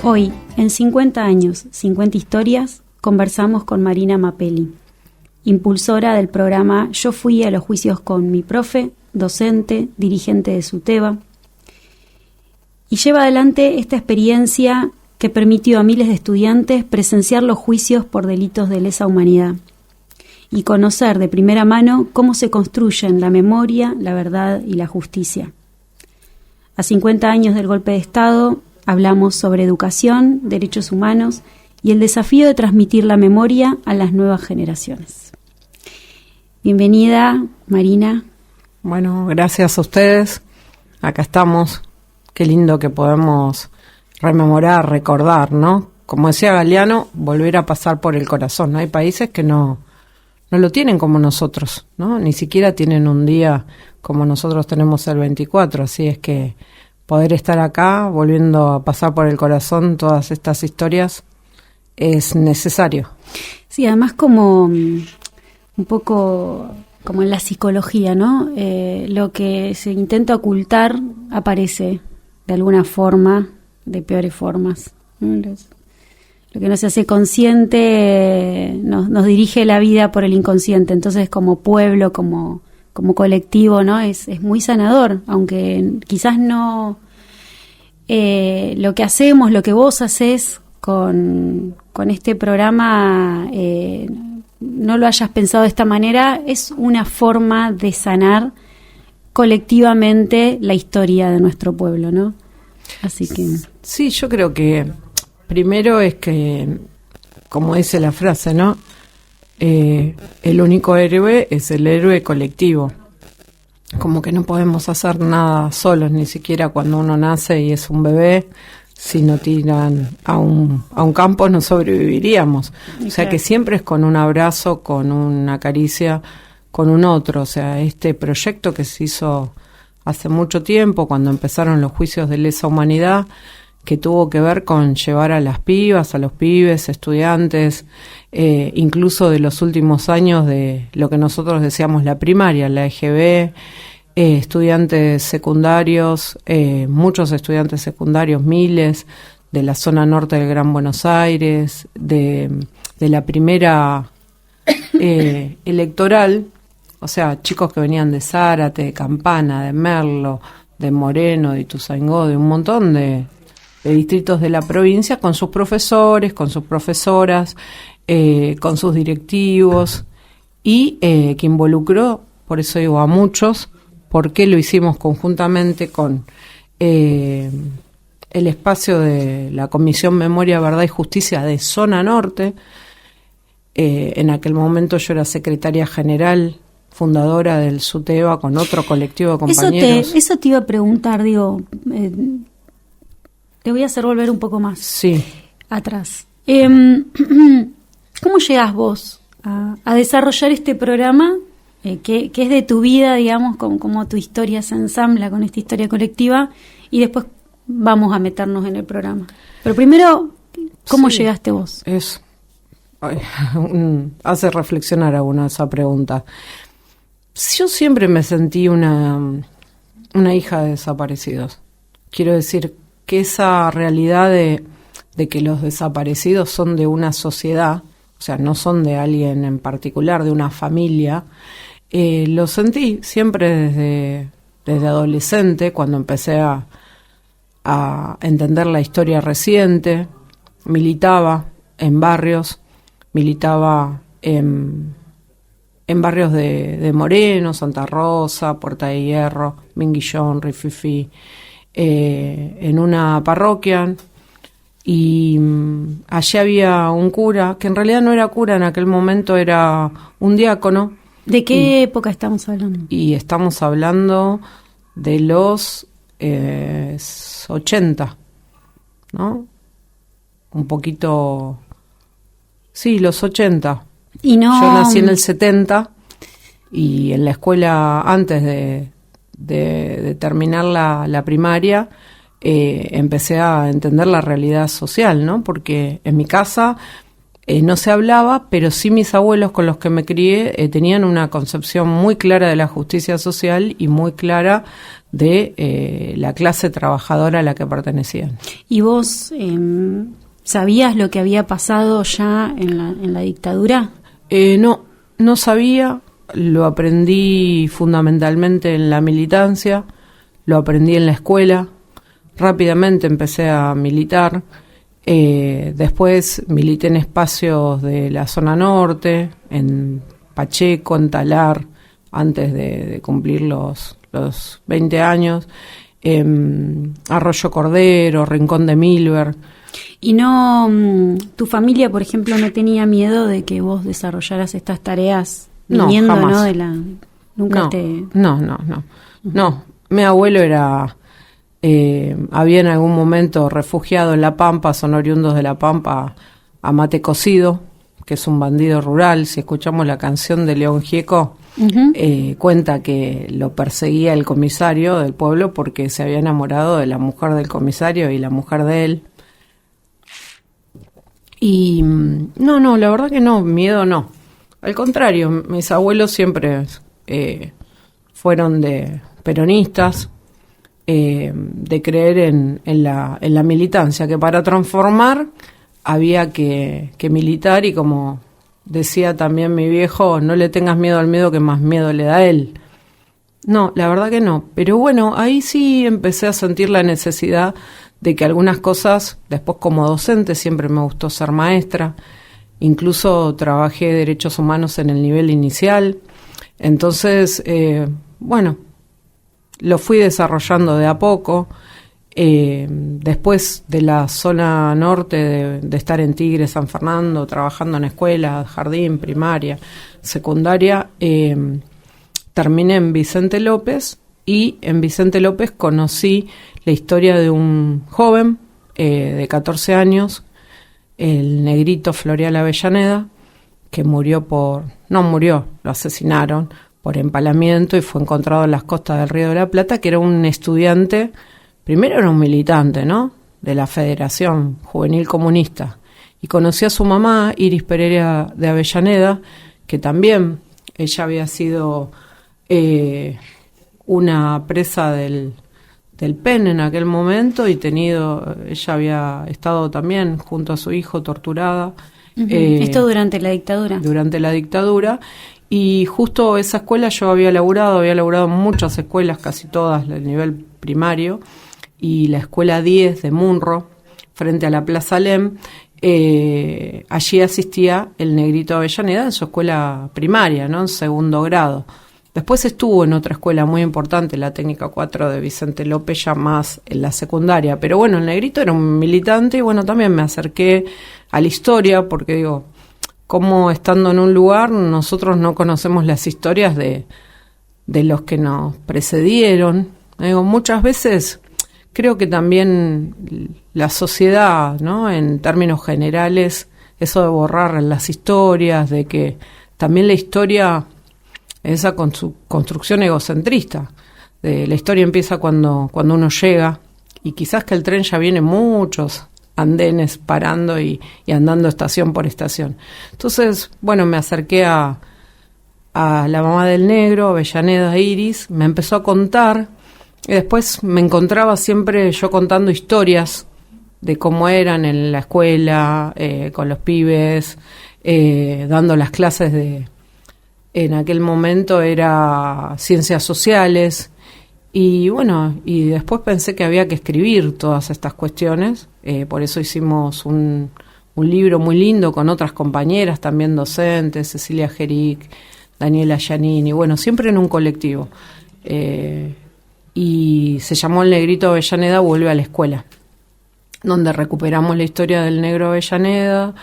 Hoy, en 50 años, 50 historias, conversamos con Marina Mapelli, impulsora del programa Yo fui a los juicios con mi profe, docente, dirigente de SUTEBA, y lleva adelante esta experiencia que permitió a miles de estudiantes presenciar los juicios por delitos de lesa humanidad y conocer de primera mano cómo se construyen la memoria, la verdad y la justicia. A 50 años del golpe de Estado, hablamos sobre educación, derechos humanos y el desafío de transmitir la memoria a las nuevas generaciones. Bienvenida, Marina. Bueno, gracias a ustedes. Acá estamos. Qué lindo que podemos rememorar, recordar, ¿no? Como decía Galeano, volver a pasar por el corazón. Hay países que no lo tienen como nosotros, ¿no? Ni siquiera tienen un día como nosotros tenemos el 24, así es que poder estar acá, volviendo a pasar por el corazón todas estas historias, es necesario. Sí, además como un poco como en la psicología, ¿no? Lo que se intenta ocultar aparece de alguna forma, de peores formas, ¿no? Lo que no se hace consciente nos dirige la vida por el inconsciente. Entonces, como pueblo, como colectivo, ¿no? Es muy sanador, aunque quizás no lo que hacemos, lo que vos hacés con este programa no lo hayas pensado de esta manera, es una forma de sanar colectivamente la historia de nuestro pueblo, ¿no? Así que sí, yo creo que primero es que, como dice la frase, ¿no? El único héroe es el héroe colectivo. Como que no podemos hacer nada solos, ni siquiera cuando uno nace y es un bebé. Si no tiran a un campo no sobreviviríamos. O sea que siempre es con un abrazo, con una caricia, con un otro. O sea, este proyecto que se hizo hace mucho tiempo, cuando empezaron los juicios de lesa humanidad, que tuvo que ver con llevar a las pibas, a los pibes, estudiantes, incluso de los últimos años de lo que nosotros decíamos la primaria, la EGB, estudiantes secundarios, muchos estudiantes secundarios, miles, de la zona norte del Gran Buenos Aires, de la primera electoral, o sea, chicos que venían de Zárate, de Campana, de Merlo, de Moreno, de Ituzaingó, de un montón de distritos de la provincia, con sus profesores, con sus profesoras, con sus directivos, y que involucró, por eso digo a muchos, porque lo hicimos conjuntamente con el espacio de la Comisión Memoria, Verdad y Justicia de Zona Norte. En aquel momento yo era secretaria general, fundadora del SUTEBA, con otro colectivo de compañeros. Eso te iba a preguntar, digo, te voy a hacer volver un poco más atrás. ¿Cómo llegás vos a desarrollar este programa que es de tu vida, digamos, como tu historia se ensambla con esta historia colectiva, y después vamos a meternos en el programa? Pero primero, ¿cómo llegaste vos? Hace reflexionar a uno esa pregunta. Yo siempre me sentí una hija de desaparecidos. Quiero decir que esa realidad de que los desaparecidos son de una sociedad, o sea, no son de alguien en particular, de una familia, lo sentí siempre desde adolescente, cuando empecé a entender la historia reciente. Militaba en barrios, en barrios de Moreno, Santa Rosa, Puerta de Hierro, Minguillón, Rififí, en una parroquia, y allí había un cura, que en realidad no era cura en aquel momento, era un diácono. ¿De qué época estamos hablando? Y estamos hablando de los 80, ¿no? un poquito, sí, los 80. Y no... Yo nací en el 70 y en la escuela, antes de terminar la primaria, empecé a entender la realidad social, ¿no? Porque en mi casa no se hablaba, pero sí mis abuelos con los que me crié tenían una concepción muy clara de la justicia social y muy clara de la clase trabajadora a la que pertenecían. ¿Y vos sabías lo que había pasado ya en la dictadura? No sabía, lo aprendí fundamentalmente en la militancia, lo aprendí en la escuela, rápidamente empecé a militar. Después milité en espacios de la zona norte, en Pacheco, en Talar, antes de cumplir los 20 años, Arroyo Cordero, Rincón de Milver. ¿Y no, tu familia, por ejemplo, no tenía miedo de que vos desarrollaras estas tareas viniendo, jamás. ¿no? De la... Nunca No, mi abuelo era... había en algún momento refugiado en La Pampa, son oriundos de La Pampa, a Mate Cocido, que es un bandido rural. Si escuchamos la canción de León Gieco, cuenta que lo perseguía el comisario del pueblo porque se había enamorado de la mujer del comisario y la mujer de él. Y no, la verdad que no, miedo no. Al contrario, mis abuelos siempre fueron de peronistas, de creer en la militancia, que para transformar había que militar, y como decía también mi viejo, no le tengas miedo al miedo, que más miedo le da a él. No, la verdad que no, pero bueno, ahí sí empecé a sentir la necesidad de que algunas cosas, después como docente siempre me gustó ser maestra, incluso trabajé derechos humanos en el nivel inicial, entonces, bueno, lo fui desarrollando de a poco. Después de la zona norte, de estar en Tigre, San Fernando, trabajando en escuelas, jardín, primaria, secundaria, terminé en Vicente López, y en Vicente López conocí la historia de un joven de 14 años, el negrito Florial Avellaneda, que lo asesinaron por empalamiento y fue encontrado en las costas del Río de la Plata, que era un estudiante, primero era un militante, ¿no?, de la Federación Juvenil Comunista, y conocí a su mamá, Iris Pereira de Avellaneda, que también ella había sido una presa del PEN en aquel momento, y ella había estado también junto a su hijo torturada. Esto durante la dictadura. Durante la dictadura. Y justo esa escuela yo había laburado en muchas escuelas, casi todas del nivel primario, y la escuela 10 de Munro, frente a la Plaza Alem, allí asistía el negrito Avellaneda en su escuela primaria, ¿no?, en segundo grado. Después estuvo en otra escuela muy importante, la Técnica 4 de Vicente López, ya más en la secundaria. Pero bueno, el negrito era un militante, y bueno, también me acerqué a la historia, porque digo, cómo estando en un lugar nosotros no conocemos las historias de los que nos precedieron. Digo, muchas veces creo que también la sociedad, ¿no?, en términos generales, eso de borrar las historias, de que también la historia, esa construcción egocentrista, la historia empieza cuando uno llega, y quizás que el tren ya viene muchos andenes parando y andando estación por estación. Entonces, bueno, me acerqué a la mamá del negro, Avellaneda, Iris, me empezó a contar, y después me encontraba siempre yo contando historias de cómo eran en la escuela, con los pibes, dando las clases en aquel momento era ciencias sociales, y bueno, y después pensé que había que escribir todas estas cuestiones, por eso hicimos un libro muy lindo con otras compañeras también docentes, Cecilia Jeric, Daniela Giannini, bueno, siempre en un colectivo, y se llamó El Negrito Avellaneda vuelve a la escuela, donde recuperamos la historia del negro Avellaneda,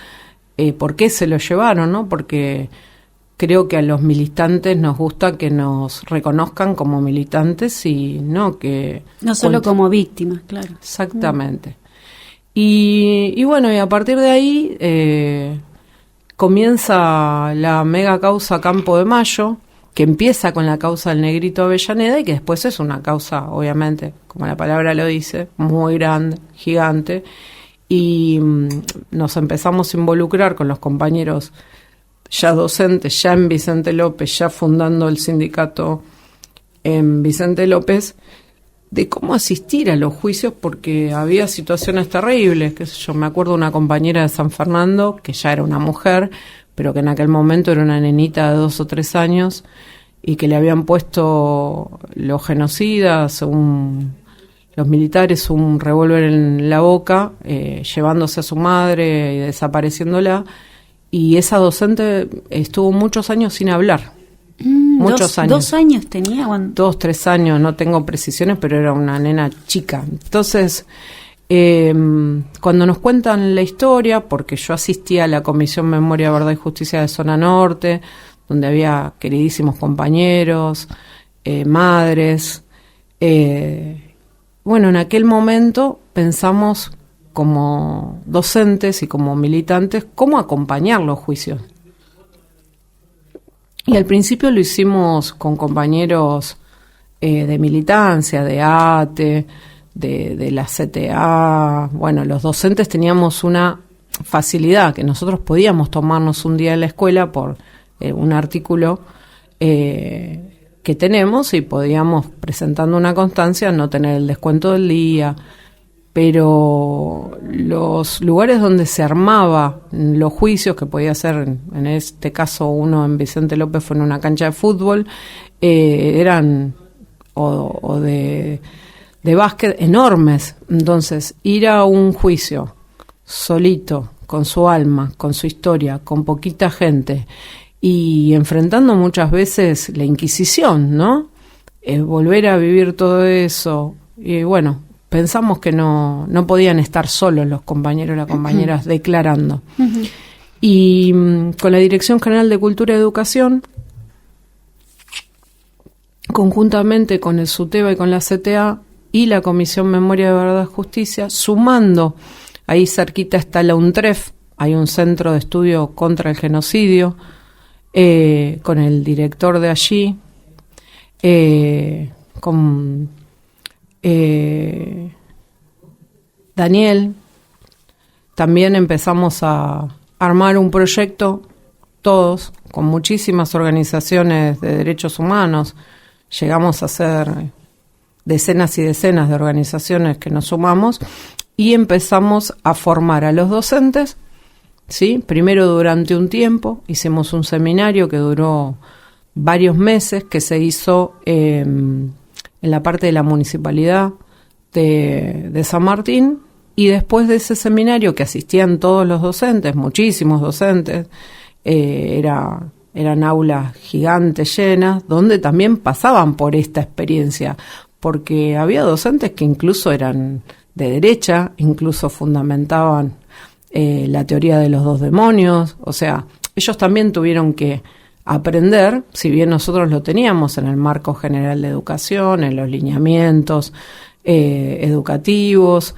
por qué se lo llevaron, ¿no?, porque creo que a los militantes nos gusta que nos reconozcan como militantes, y no que... No solo como víctimas, claro. Exactamente. Y bueno, y a partir de ahí comienza la mega causa Campo de Mayo, que empieza con la causa del Negrito Avellaneda y que después es una causa, obviamente, como la palabra lo dice, muy grande, gigante, y nos empezamos a involucrar con los compañeros ya docentes, ya en Vicente López, ya fundando el sindicato en Vicente López, de cómo asistir a los juicios, porque había situaciones terribles, qué sé yo, me acuerdo una compañera de San Fernando, que ya era una mujer, pero que en aquel momento era una nenita de 2 o 3 años, y que le habían puesto los genocidas, los militares, un revólver en la boca, llevándose a su madre y desapareciéndola, y esa docente estuvo muchos años sin hablar. Muchos años. 2 años tenía. 2, 3 años, no tengo precisiones, pero era una nena chica. Entonces, cuando nos cuentan la historia, porque yo asistí a la Comisión Memoria, Verdad y Justicia de Zona Norte, donde había queridísimos compañeros, madres. Bueno, en aquel momento pensamos como docentes y como militantes cómo acompañar los juicios. Y al principio lo hicimos con compañeros de militancia, de ATE, de la CTA. Bueno, los docentes teníamos una facilidad, que nosotros podíamos tomarnos un día en la escuela por un artículo que tenemos, y podíamos, presentando una constancia, no tener el descuento del día. Pero los lugares donde se armaba los juicios, que podía ser, en este caso uno en Vicente López fue en una cancha de fútbol, eran o de básquet enormes. Entonces, ir a un juicio solito, con su alma, con su historia, con poquita gente, y enfrentando muchas veces la Inquisición, ¿no? Volver a vivir todo eso, y bueno, pensamos que no podían estar solos los compañeros y las compañeras declarando. Y con la Dirección General de Cultura y Educación, conjuntamente con el SUTEBA y con la CTA y la Comisión Memoria de Verdad y Justicia, sumando, ahí cerquita está la UNTREF, hay un centro de estudio contra el genocidio, con el director de allí, con Daniel, también empezamos a armar un proyecto, todos, con muchísimas organizaciones de derechos humanos. Llegamos a ser decenas y decenas de organizaciones que nos sumamos, y empezamos a formar a los docentes, ¿sí? Primero durante un tiempo, hicimos un seminario que duró varios meses, que se hizo en la parte de la municipalidad de San Martín, y después de ese seminario, que asistían todos los docentes, muchísimos docentes, eran aulas gigantes llenas, donde también pasaban por esta experiencia, porque había docentes que incluso eran de derecha, incluso fundamentaban la teoría de los 2 demonios, o sea, ellos también tuvieron que aprender, si bien nosotros lo teníamos en el marco general de educación, en los lineamientos educativos,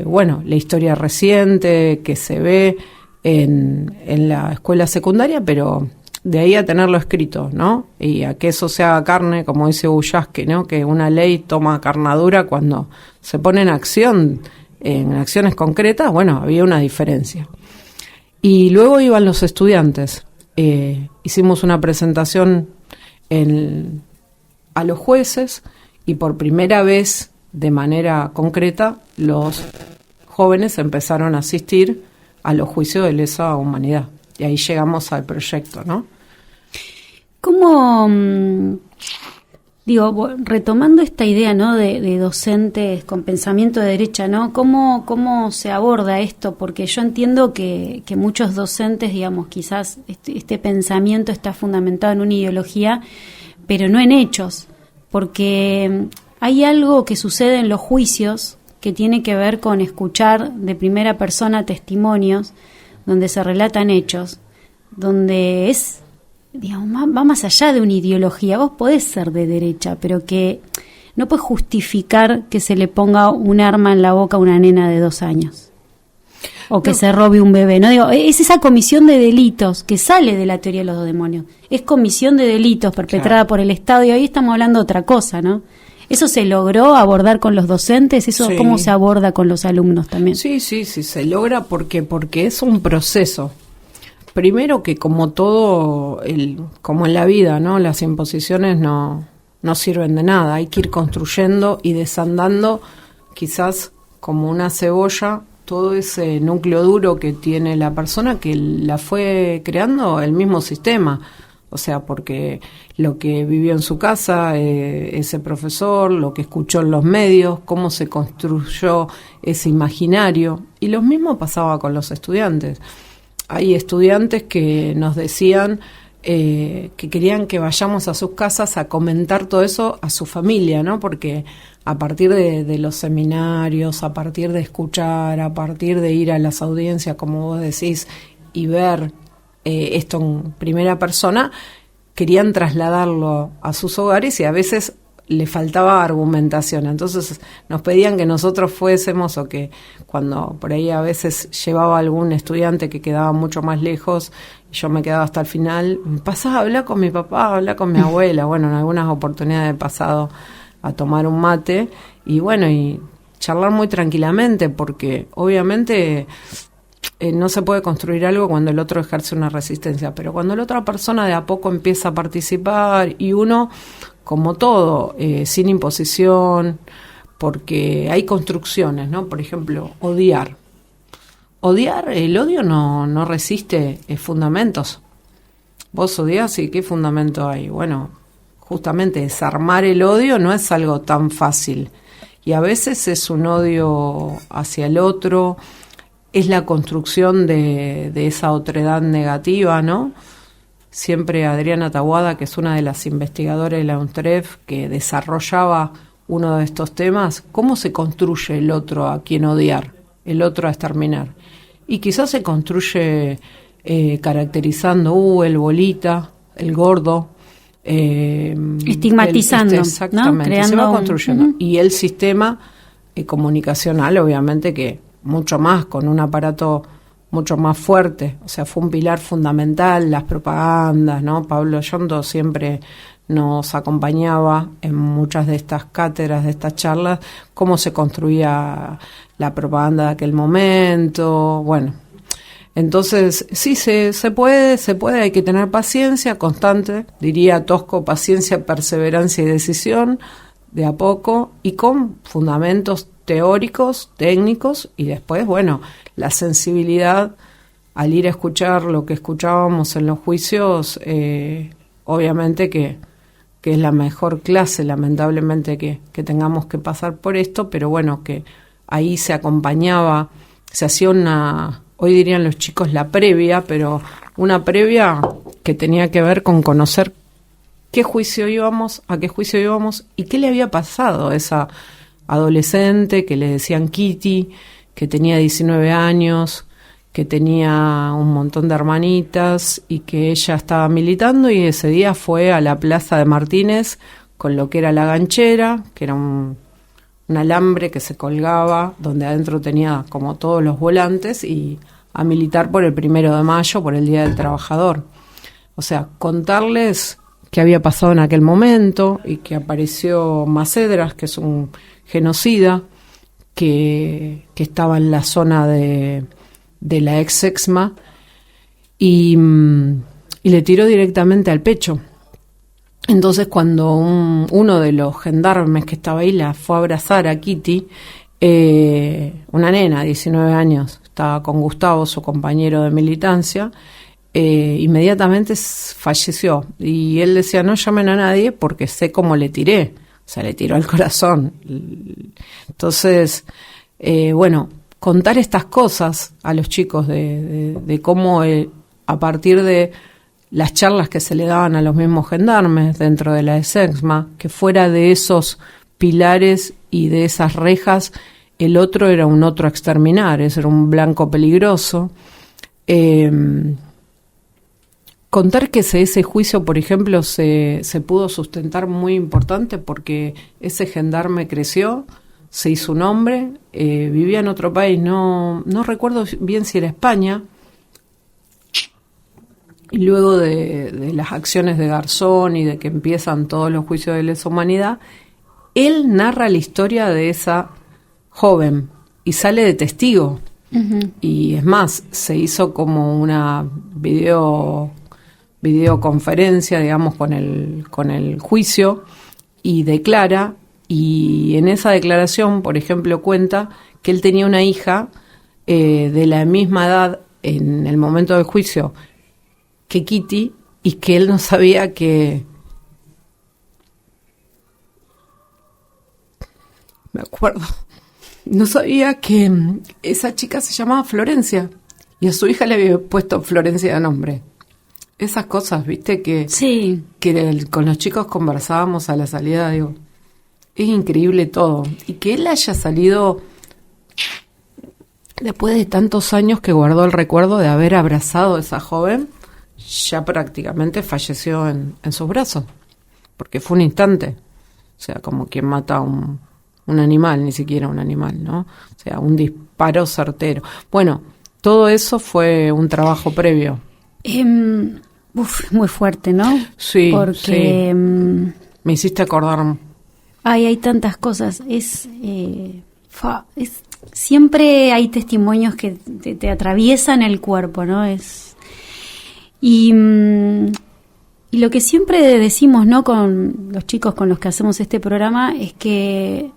bueno, la historia reciente que se ve en la escuela secundaria, pero de ahí a tenerlo escrito, ¿no? Y a que eso se haga carne, como dice Bullasque, ¿no? Que una ley toma carnadura cuando se pone en acción, en acciones concretas. Bueno, había una diferencia. Y luego iban los estudiantes. Hicimos una presentación a los jueces, y por primera vez, de manera concreta, los jóvenes empezaron a asistir a los juicios de lesa humanidad. Y ahí llegamos al proyecto, ¿no? ¿Cómo, retomando esta idea, ¿no?, de docentes con pensamiento de derecha, ¿no? ¿Cómo se aborda esto? Porque yo entiendo que muchos docentes, digamos, quizás este pensamiento está fundamentado en una ideología, pero no en hechos, porque hay algo que sucede en los juicios que tiene que ver con escuchar de primera persona testimonios donde se relatan hechos, donde es, digamos, va más allá de una ideología. Vos podés ser de derecha, pero que no puede justificar que se le ponga un arma en la boca a una nena de 2 años. O que se robe un bebé. No digo, es esa comisión de delitos que sale de la teoría de los 2 demonios. Es comisión de delitos perpetrada por el Estado, y hoy estamos hablando de otra cosa, ¿no? ¿Eso se logró abordar con los docentes? ¿Eso cómo se aborda con los alumnos también? Sí, se logra porque es un proceso. Primero que como todo, como en la vida, ¿no? Las imposiciones no sirven de nada. Hay que ir construyendo y desandando, quizás como una cebolla, todo ese núcleo duro que tiene la persona que la fue creando el mismo sistema. O sea, porque lo que vivió en su casa, ese profesor, lo que escuchó en los medios, cómo se construyó ese imaginario. Y lo mismo pasaba con los estudiantes. Hay estudiantes que nos decían que querían que vayamos a sus casas a comentar todo eso a su familia, ¿no? Porque a partir de los seminarios, a partir de escuchar, a partir de ir a las audiencias, como vos decís, y ver esto en primera persona, querían trasladarlo a sus hogares y a veces le faltaba argumentación. Entonces nos pedían que nosotros fuésemos, o que cuando por ahí a veces llevaba algún estudiante que quedaba mucho más lejos, y yo me quedaba hasta el final, pasá a hablar con mi papá, hablar con mi abuela. Bueno, en algunas oportunidades he pasado a tomar un mate y bueno, y charlar muy tranquilamente, porque obviamente no se puede construir algo cuando el otro ejerce una resistencia, pero cuando la otra persona de a poco empieza a participar, y uno, como todo, sin imposición, porque hay construcciones, ¿no? Por ejemplo, odiar, el odio no resiste fundamentos. Vos odias, ¿y qué fundamento hay? Bueno, justamente desarmar el odio no es algo tan fácil, y a veces es un odio hacia el otro, es la construcción de esa otredad negativa, ¿no? Siempre Adriana Taboada, que es una de las investigadoras de la UNTREF, que desarrollaba uno de estos temas, ¿cómo se construye el otro a quien odiar, el otro a exterminar? Y quizás se construye caracterizando, el bolita, el gordo, estigmatizando, exactamente, ¿no? Creando, se va construyendo. Y el sistema comunicacional, obviamente, que mucho más, con un aparato mucho más fuerte, o sea, fue un pilar fundamental, las propagandas, ¿no? Pablo Yondo siempre nos acompañaba en muchas de estas cátedras, de estas charlas, cómo se construía la propaganda de aquel momento, bueno. Entonces, sí, se puede, hay que tener paciencia constante, diría Tosco, paciencia, perseverancia y decisión, de a poco, y con fundamentos teóricos, técnicos, y después, bueno, la sensibilidad al ir a escuchar lo que escuchábamos en los juicios, obviamente que es la mejor clase, lamentablemente que tengamos que pasar por esto, pero bueno, que ahí se acompañaba, se hacía una, hoy dirían los chicos la previa, pero una previa que tenía que ver con conocer a qué juicio íbamos y qué le había pasado a esa adolescente que le decían Kitty, que tenía 19 años, que tenía un montón de hermanitas y que ella estaba militando, y ese día fue a la Plaza de Martínez con lo que era la ganchera, que era un alambre que se colgaba, donde adentro tenía como todos los volantes, y a militar por el 1 de mayo, por el Día del Trabajador. O sea, contarles qué había pasado en aquel momento, y que apareció Macedras, que es un genocida, que estaba en la zona de la ex-EXMA, y le tiró directamente al pecho. Entonces, cuando uno de los gendarmes que estaba ahí la fue a abrazar a Kitty, una nena, 19 años, estaba con Gustavo, su compañero de militancia, inmediatamente falleció. Y él decía, no llamen a nadie porque sé cómo le tiré. O sea, le tiró al corazón. Entonces, bueno, contar estas cosas a los chicos de cómo a partir de las charlas que se le daban a los mismos gendarmes dentro de la EXMA, que fuera de esos pilares y de esas rejas, el otro era un otro a exterminar, ese era un blanco peligroso. contar que ese juicio, por ejemplo, se pudo sustentar muy importante porque ese gendarme creció, se hizo un hombre, vivía en otro país, no recuerdo bien si era España, y luego de las acciones de Garzón y de que empiezan todos los juicios de lesa humanidad, él narra la historia de esa joven y sale de testigo. Uh-huh. Y es más, se hizo como una videoconferencia, digamos, con el juicio, y declara, y en esa declaración, por ejemplo, cuenta que él tenía una hija de la misma edad en el momento del juicio que Kitty, y que él no sabía que... Me acuerdo. No sabía que esa chica se llamaba Florencia y a su hija le había puesto Florencia de nombre. Esas cosas, viste, que, sí, que con los chicos conversábamos a la salida, digo, es increíble todo. Y que él haya salido después de tantos años, que guardó el recuerdo de haber abrazado a esa joven, ya prácticamente falleció en sus brazos, porque fue un instante, o sea, como quien mata a un animal, ni siquiera un animal, ¿no? O sea, un disparo certero. Bueno, todo eso fue un trabajo previo. Muy fuerte, ¿no? Sí, porque sí. Me hiciste acordar. Hay tantas cosas. Siempre hay testimonios que te atraviesan el cuerpo, ¿no? Y lo que siempre decimos, ¿no?, con los chicos con los que hacemos este programa, es que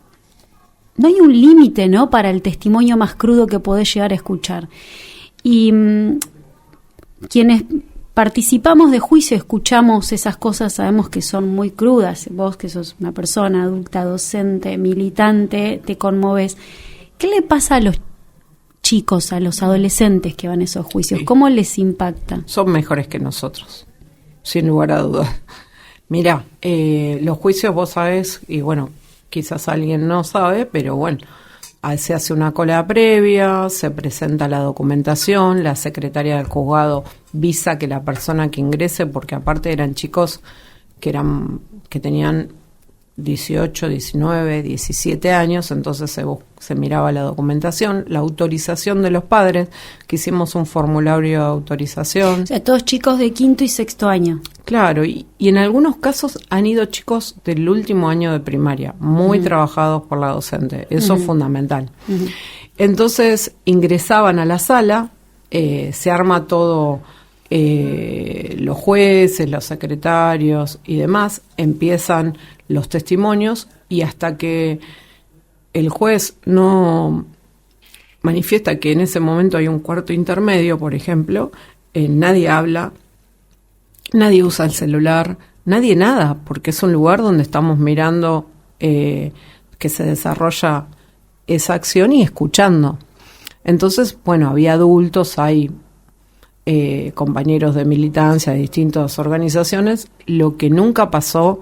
no hay un límite, ¿no?, para el testimonio más crudo que podés llegar a escuchar. Y quienes participamos de juicio, escuchamos esas cosas, sabemos que son muy crudas. Vos, que sos una persona adulta, docente, militante, te conmoves. ¿Qué le pasa a los chicos, a los adolescentes que van a esos juicios? Sí. ¿Cómo les impacta? Son mejores que nosotros, sin lugar a dudas. Mira, los juicios, vos sabés, y bueno, quizás alguien no sabe, pero bueno, se hace una cola previa, se presenta la documentación, la secretaria del juzgado visa que la persona que ingrese, porque aparte eran chicos que tenían 18, 19, 17 años, entonces se miraba la documentación, la autorización de los padres, que hicimos un formulario de autorización. O sea, todos chicos de quinto y sexto año. Claro, y en algunos casos han ido chicos del último año de primaria, muy trabajados por la docente, eso es fundamental. Entonces ingresaban a la sala, se arma todo, los jueces, los secretarios y demás, empiezan los testimonios, y hasta que el juez no manifiesta que en ese momento hay un cuarto intermedio, por ejemplo, nadie habla, nadie usa el celular, nadie nada, porque es un lugar donde estamos mirando que se desarrolla esa acción y escuchando. Entonces, bueno, había adultos, hay compañeros de militancia de distintas organizaciones. Lo que nunca pasó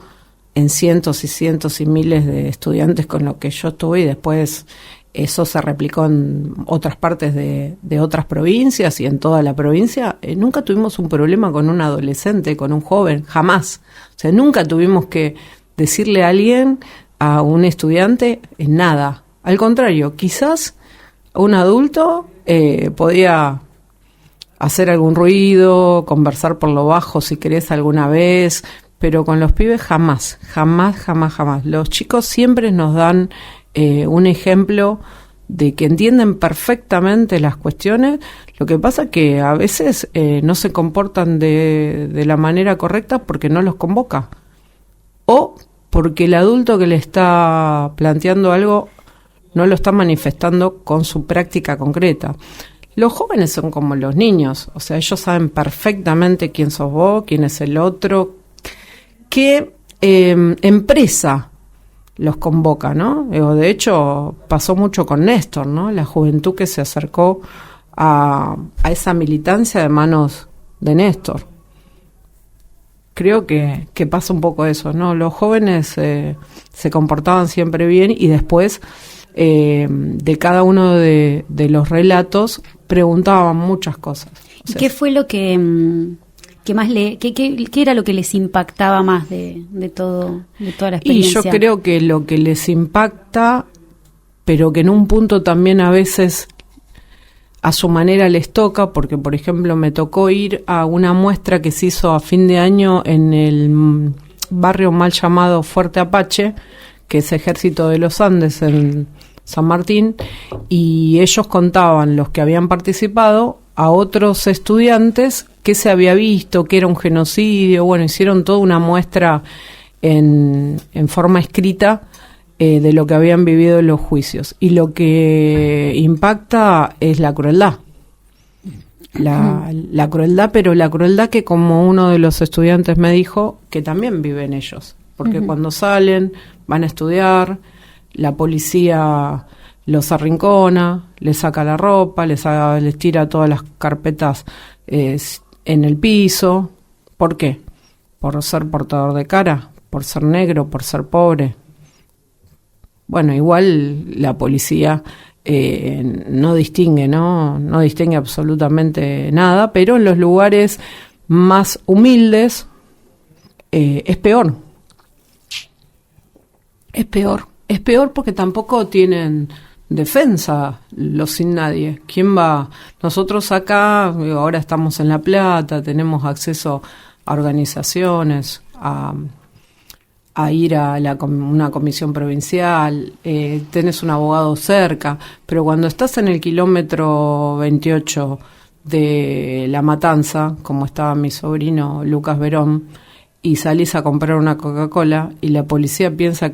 en cientos y cientos y miles de estudiantes con lo que yo estuve, y después eso se replicó en otras partes de otras provincias y en toda la provincia, nunca tuvimos un problema con un adolescente, con un joven, jamás. O sea, nunca tuvimos que decirle a alguien, a un estudiante, nada. Al contrario, quizás un adulto podía hacer algún ruido, conversar por lo bajo si querés alguna vez, pero con los pibes jamás. Los chicos siempre nos dan un ejemplo de que entienden perfectamente las cuestiones. Lo que pasa que a veces no se comportan de la manera correcta porque no los convoca, o porque el adulto que le está planteando algo no lo está manifestando con su práctica concreta. Los jóvenes son como los niños, o sea, ellos saben perfectamente quién sos vos, quién es el otro, qué empresa los convoca, ¿no? De hecho, pasó mucho con Néstor, ¿no? La juventud que se acercó a esa militancia de manos de Néstor. Creo que pasa un poco eso, ¿no? Los jóvenes se comportaban siempre bien, y después de cada uno de los relatos preguntaban muchas cosas. ¿Y qué fue lo que ¿Qué era lo que les impactaba más de toda la experiencia? Y yo creo que lo que les impacta, pero que en un punto también a veces a su manera les toca, porque por ejemplo me tocó ir a una muestra que se hizo a fin de año en el barrio mal llamado Fuerte Apache, que es Ejército de los Andes en San Martín, y ellos contaban, los que habían participado, a otros estudiantes qué se había visto, que era un genocidio. Bueno, hicieron toda una muestra en forma escrita de lo que habían vivido en los juicios. Y lo que impacta es la crueldad. La crueldad, pero la crueldad que, como uno de los estudiantes me dijo, que también viven ellos. Porque cuando salen, van a estudiar, la policía los arrincona, les saca la ropa, les tira todas las carpetas en el piso. ¿Por qué? ¿Por ser portador de cara? ¿Por ser negro? ¿Por ser pobre? Bueno, igual la policía no distingue, no distingue absolutamente nada, pero en los lugares más humildes es peor. Es peor porque tampoco tienen defensa los sin nadie. ¿Quién va? Nosotros acá, ahora estamos en La Plata, tenemos acceso a organizaciones, a ir a una comisión provincial, tenés un abogado cerca, pero cuando estás en el kilómetro 28 de La Matanza, como estaba mi sobrino Lucas Verón, y salís a comprar una Coca-Cola y la policía piensa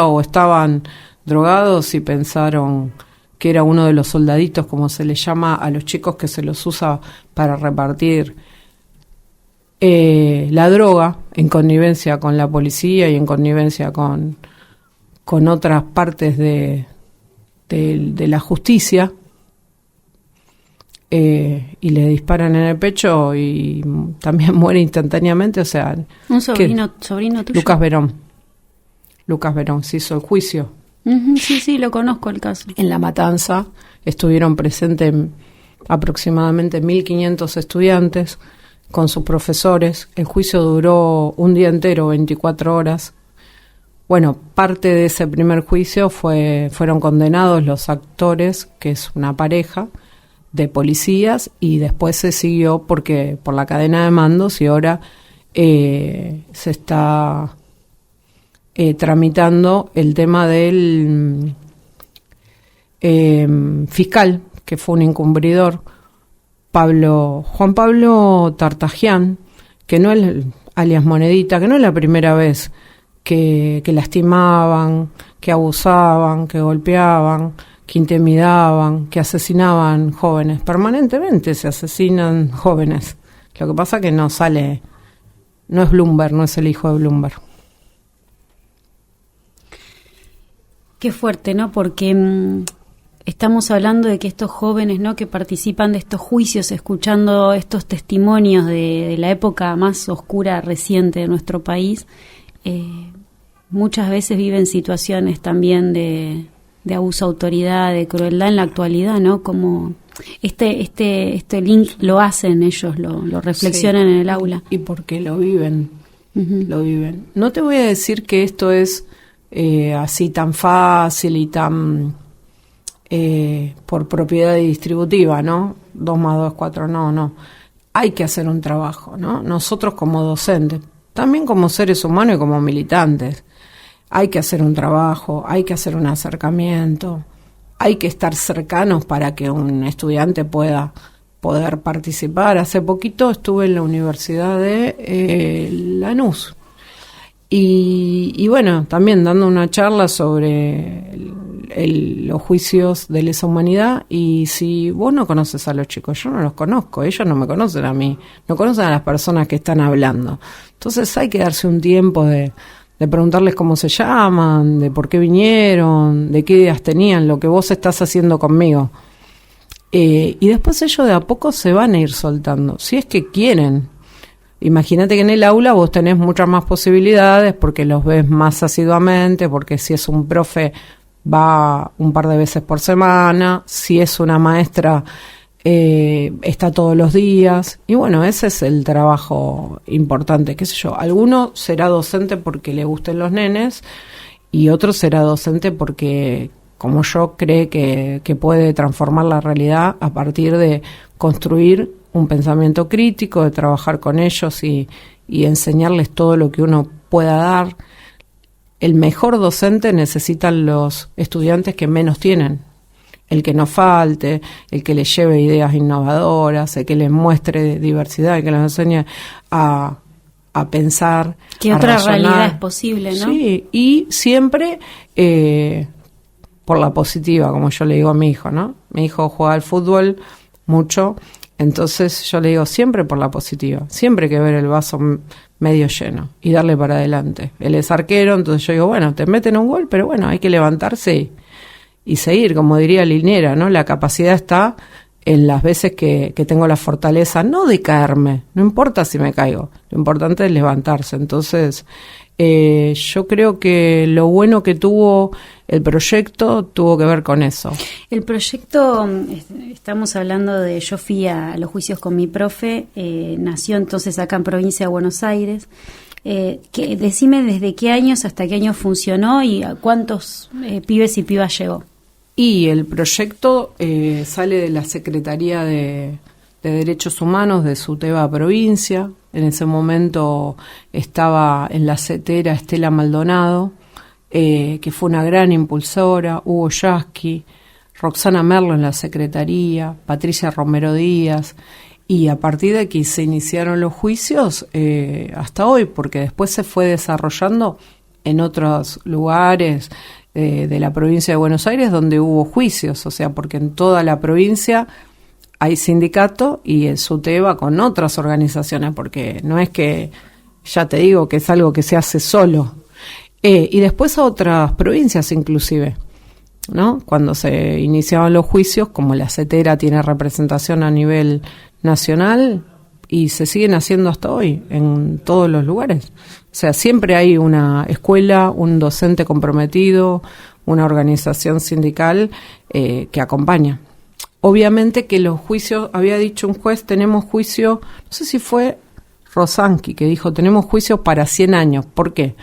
o estaban drogados y pensaron que era uno de los soldaditos, como se les llama a los chicos que se los usa para repartir la droga, en connivencia con la policía y en connivencia con otras partes de la justicia, y le disparan en el pecho y también muere instantáneamente. O sea, un sobrino tuyo. Lucas Verón se hizo el juicio. Sí, lo conozco el caso. En La Matanza estuvieron presentes aproximadamente 1.500 estudiantes con sus profesores. El juicio duró un día entero, 24 horas. Bueno, parte de ese primer juicio fueron condenados los actores, que es una pareja de policías, y después se siguió por la cadena de mandos, y ahora se está tramitando el tema del fiscal, que fue un incumbridor, Juan Pablo Tartagian, que no es alias Monedita, que no es la primera vez que lastimaban, que abusaban, que golpeaban, que intimidaban, que asesinaban jóvenes. Permanentemente se asesinan jóvenes. Lo que pasa que no es Bloomberg, no es el hijo de Bloomberg. Qué fuerte, ¿no? Porque estamos hablando de que estos jóvenes, ¿no?, que participan de estos juicios, escuchando estos testimonios de la época más oscura reciente de nuestro país, muchas veces viven situaciones también de abuso de autoridad, de crueldad en la actualidad, ¿no? Como este link lo hacen ellos, lo reflexionan en el aula. Y porque lo viven, lo viven. No te voy a decir que esto es así tan fácil y tan por propiedad distributiva, ¿no? 2 más 2 es 4, no. Hay que hacer un trabajo, ¿no? Nosotros como docentes, también como seres humanos y como militantes, hay que hacer un trabajo, hay que hacer un acercamiento, hay que estar cercanos para que un estudiante pueda poder participar. Hace poquito estuve en la Universidad de Lanús y bueno, también dando una charla sobre los juicios de lesa humanidad. Y si vos no conoces a los chicos, yo no los conozco, ellos no me conocen a mí, no conocen a las personas que están hablando. Entonces hay que darse un tiempo de preguntarles cómo se llaman, de por qué vinieron, de qué ideas tenían, lo que vos estás haciendo conmigo. Y después ellos de a poco se van a ir soltando, si es que quieren. Imagínate que en el aula vos tenés muchas más posibilidades porque los ves más asiduamente, porque si es un profe va un par de veces por semana, si es una maestra está todos los días, y bueno, ese es el trabajo importante, qué sé yo. Alguno será docente porque le gusten los nenes, y otro será docente porque, como yo, cree que puede transformar la realidad a partir de construir un pensamiento crítico, de trabajar con ellos y enseñarles todo lo que uno pueda dar. El mejor docente necesitan los estudiantes que menos tienen. El que no falte, el que les lleve ideas innovadoras, el que les muestre diversidad, el que les enseñe a pensar, que a otra razonar. realidad es posible, ¿no? Sí, y siempre por la positiva, como yo le digo a mi hijo, ¿no? Mi hijo juega al fútbol mucho, entonces yo le digo siempre por la positiva, siempre hay que ver el vaso medio lleno y darle para adelante. Él es arquero, entonces yo digo, bueno, te meten un gol, pero bueno, hay que levantarse y seguir, como diría Linera, ¿no? La capacidad está en las veces que tengo la fortaleza, no de caerme, no importa si me caigo, lo importante es levantarse. Entonces, yo creo que lo bueno que tuvo el proyecto tuvo que ver con eso. El proyecto, estamos hablando de, yo fui a los juicios con mi profe, nació entonces acá en provincia de Buenos Aires. Decime desde qué años hasta qué años funcionó y a cuántos pibes y pibas llegó. Y el proyecto sale de la Secretaría de Derechos Humanos de Suteba provincia. En ese momento estaba en la CETERA Estela Maldonado, que fue una gran impulsora, Hugo Yasky, Roxana Merlo en la Secretaría, Patricia Romero Díaz, y a partir de aquí se iniciaron los juicios hasta hoy, porque después se fue desarrollando en otros lugares de la provincia de Buenos Aires donde hubo juicios, o sea, porque en toda la provincia hay sindicato y el SUTEBA con otras organizaciones, porque no es que, ya te digo, que es algo que se hace solo. Y después a otras provincias inclusive, ¿no? Cuando se iniciaban los juicios, como la CETERA tiene representación a nivel nacional, y se siguen haciendo hasta hoy en todos los lugares. O sea, siempre hay una escuela, un docente comprometido, una organización sindical que acompaña. Obviamente que los juicios, había dicho un juez, tenemos juicio, no sé si fue Rosanqui que dijo, tenemos juicios para 100 años. ¿Por qué?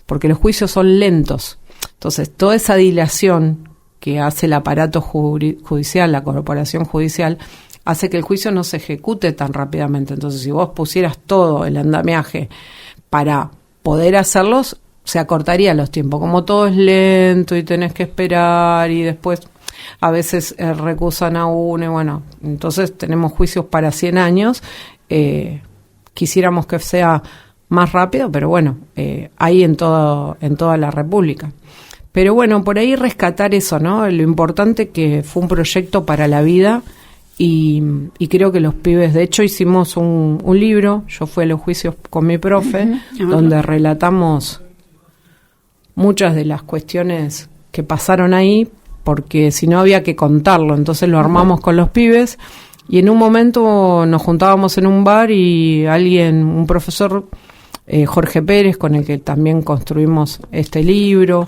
Porque los juicios son lentos. Entonces, toda esa dilación que hace el aparato judicial, la corporación judicial, hace que el juicio no se ejecute tan rápidamente. Entonces, si vos pusieras todo el andamiaje para poder hacerlos, se acortaría los tiempos. Como todo es lento y tenés que esperar y después a veces recusan a uno y bueno, entonces tenemos juicios para 100 años. Quisiéramos que sea más rápido, pero bueno, hay en toda la República. Pero bueno, por ahí rescatar eso, ¿no? Lo importante que fue un proyecto para la vida. Y creo que los pibes, de hecho hicimos un libro, yo fui a los juicios con mi profe, donde relatamos muchas de las cuestiones que pasaron ahí, porque si no había que contarlo, entonces lo armamos con los pibes, y en un momento nos juntábamos en un bar y un profesor, Jorge Pérez, con el que también construimos este libro,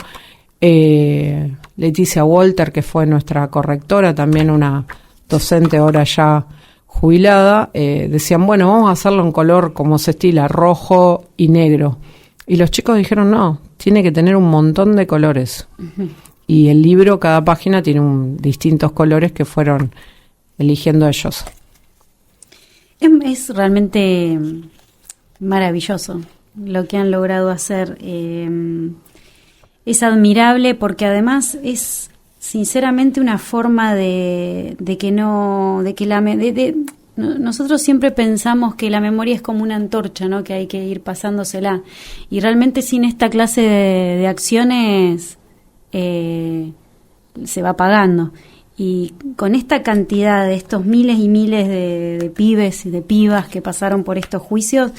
Leticia Walter, que fue nuestra correctora, también una docente ahora ya jubilada, decían, bueno, vamos a hacerlo en color como se estila, rojo y negro. Y los chicos dijeron, no, tiene que tener un montón de colores. Uh-huh. Y el libro, cada página tiene distintos colores que fueron eligiendo ellos. Es realmente maravilloso lo que han logrado hacer. Es admirable porque además es sinceramente una forma nosotros siempre pensamos que la memoria es como una antorcha, ¿no? Que hay que ir pasándosela, y realmente sin esta clase de acciones se va apagando, y con esta cantidad de estos miles y miles de pibes y de pibas que pasaron por estos juicios,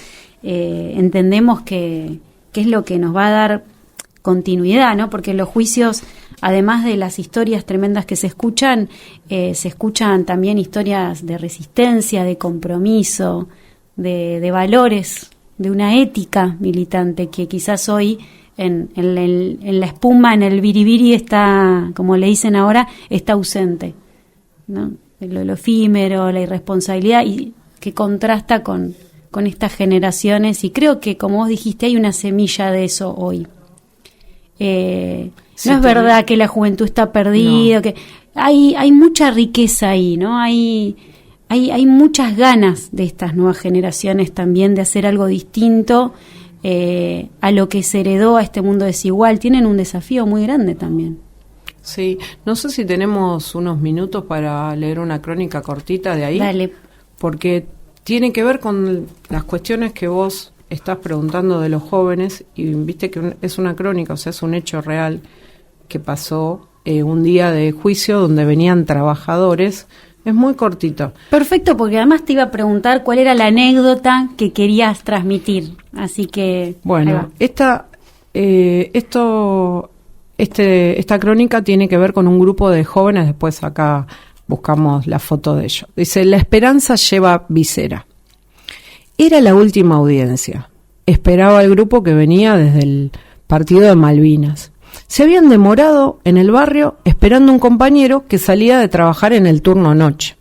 entendemos que es lo que nos va a dar continuidad, ¿no? Porque los juicios, además de las historias tremendas que se escuchan también historias de resistencia, de compromiso, de valores, de una ética militante que quizás hoy en la espuma, en el biribiri está, como le dicen ahora, está ausente, ¿no? lo efímero, la irresponsabilidad, y que contrasta con estas generaciones, y creo que, como vos dijiste, hay una semilla de eso hoy. No es verdad que la juventud está perdida, no. Que hay mucha riqueza ahí, ¿no? Hay muchas ganas de estas nuevas generaciones también de hacer algo distinto a lo que se heredó, a este mundo desigual. Tienen un desafío muy grande también. Sí, no sé si tenemos unos minutos para leer una crónica cortita de ahí. Dale. Porque tiene que ver con las cuestiones que vos estás preguntando de los jóvenes, y viste que es una crónica, o sea, es un hecho real que pasó un día de juicio donde venían trabajadores. Es muy cortito. Este iba a preguntar cuál era la anécdota que querías transmitir, así que... Bueno, esta crónica tiene que ver con un grupo de jóvenes, después acá buscamos la foto de ellos. Dice: la esperanza lleva visera. Era la última audiencia. Esperaba el grupo que venía desde el partido de Malvinas. Se habían demorado en el barrio esperando un compañero que salía de trabajar en el turno noche.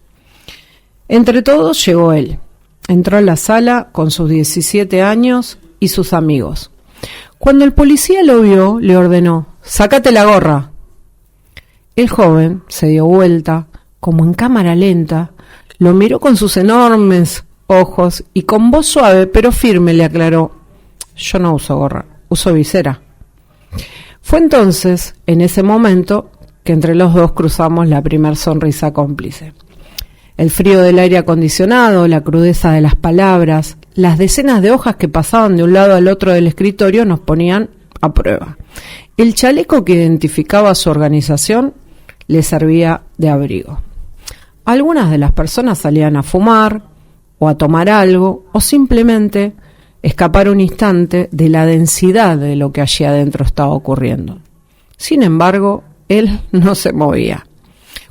Entre todos llegó él. Entró a la sala con sus 17 años y sus amigos. Cuando el policía lo vio, le ordenó: «Sácate la gorra». El joven se dio vuelta, como en cámara lenta, lo miró con sus enormes ojos y con voz suave pero firme le aclaró: «Yo no uso gorra, uso visera». Fue entonces, en ese momento, que entre los dos cruzamos la primer sonrisa cómplice. El frío del aire acondicionado, la crudeza de las palabras, las decenas de hojas que pasaban de un lado al otro del escritorio nos ponían a prueba. El chaleco que identificaba su organización le servía de abrigo. Algunas de las personas salían a fumar o a tomar algo, o simplemente escapar un instante de la densidad de lo que allí adentro estaba ocurriendo. Sin embargo, él no se movía.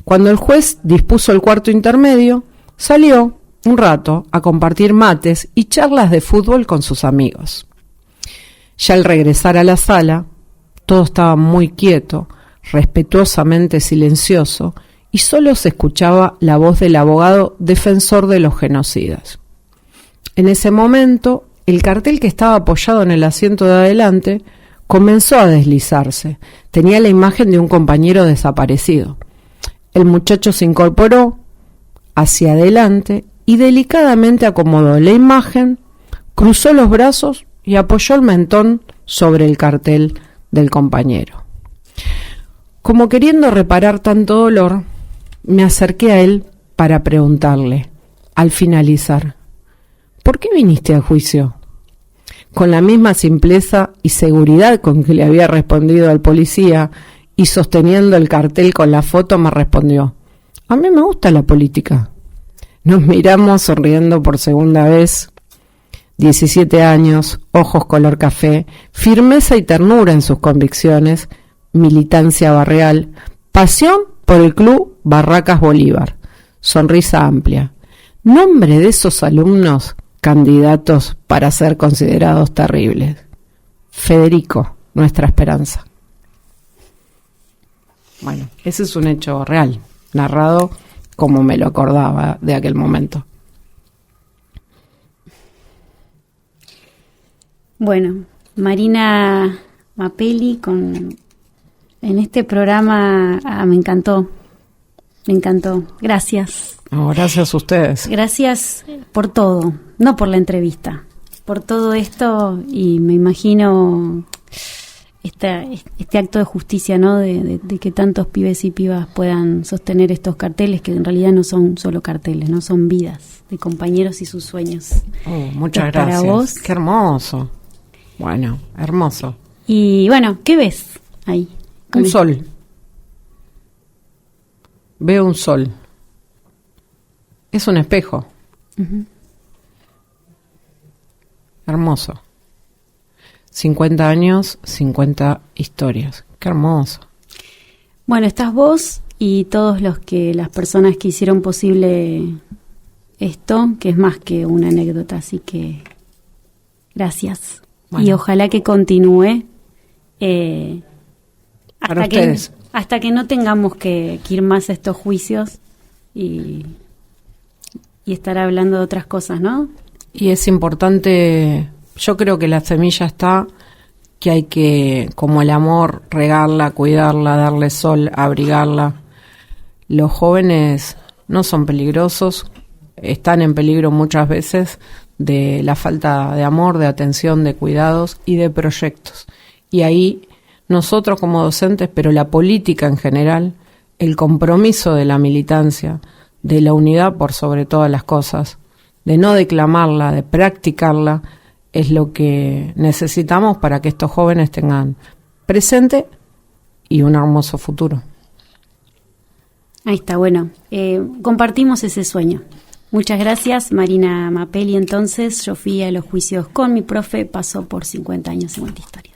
Cuando el juez dispuso el cuarto intermedio, salió un rato a compartir mates y charlas de fútbol con sus amigos. Ya al regresar a la sala, todo estaba muy quieto, respetuosamente silencioso, y solo se escuchaba la voz del abogado defensor de los genocidas. En ese momento, el cartel que estaba apoyado en el asiento de adelante comenzó a deslizarse. Tenía la imagen de un compañero desaparecido. El muchacho se incorporó hacia adelante y delicadamente acomodó la imagen, cruzó los brazos y apoyó el mentón sobre el cartel del compañero. Como queriendo reparar tanto dolor, me acerqué a él para preguntarle, al finalizar: «¿Por qué viniste a juicio?». Con la misma simpleza y seguridad con que le había respondido al policía y sosteniendo el cartel con la foto, me respondió: «A mí me gusta la política». Nos miramos sonriendo por segunda vez. 17 años, ojos color café, firmeza y ternura en sus convicciones, militancia barrial, pasión por el club Barracas Bolívar, sonrisa amplia. Nombre de esos alumnos candidatos para ser considerados terribles. Federico, nuestra esperanza. Bueno, ese es un hecho real, narrado como me lo acordaba de aquel momento. Bueno, Marina Mapelli en este programa me encantó. Gracias. Oh, gracias a ustedes. Gracias por todo, no por la entrevista, por todo esto, y me imagino este acto de justicia, ¿no? De que tantos pibes y pibas puedan sostener estos carteles, que en realidad no son solo carteles, no son vidas de compañeros y sus sueños. Oh, muchas gracias. Para vos. Qué hermoso. Bueno, hermoso. Y bueno, ¿qué ves ahí? Un sol. Veo un sol. Es un espejo. Uh-huh. Hermoso. 50 años, 50 historias. Qué hermoso. Bueno, estás vos y todos las personas que hicieron posible esto, que es más que una anécdota, así que gracias. Bueno. Y ojalá que continúe hasta que no tengamos que ir más a estos juicios, y estar hablando de otras cosas, ¿no? Y es importante, yo creo que la semilla está, que hay que, como el amor, regarla, cuidarla, darle sol, abrigarla. Los jóvenes no son peligrosos, están en peligro muchas veces de la falta de amor, de atención, de cuidados y de proyectos. Y ahí nosotros como docentes, pero la política en general, el compromiso de la militancia, de la unidad por sobre todas las cosas, de no declamarla, de practicarla, es lo que necesitamos para que estos jóvenes tengan presente y un hermoso futuro. Ahí está, bueno, compartimos ese sueño. Muchas gracias, Marina Mapelli. Entonces, yo fui a los juicios con mi profe, pasó por 50 años, 50 historias.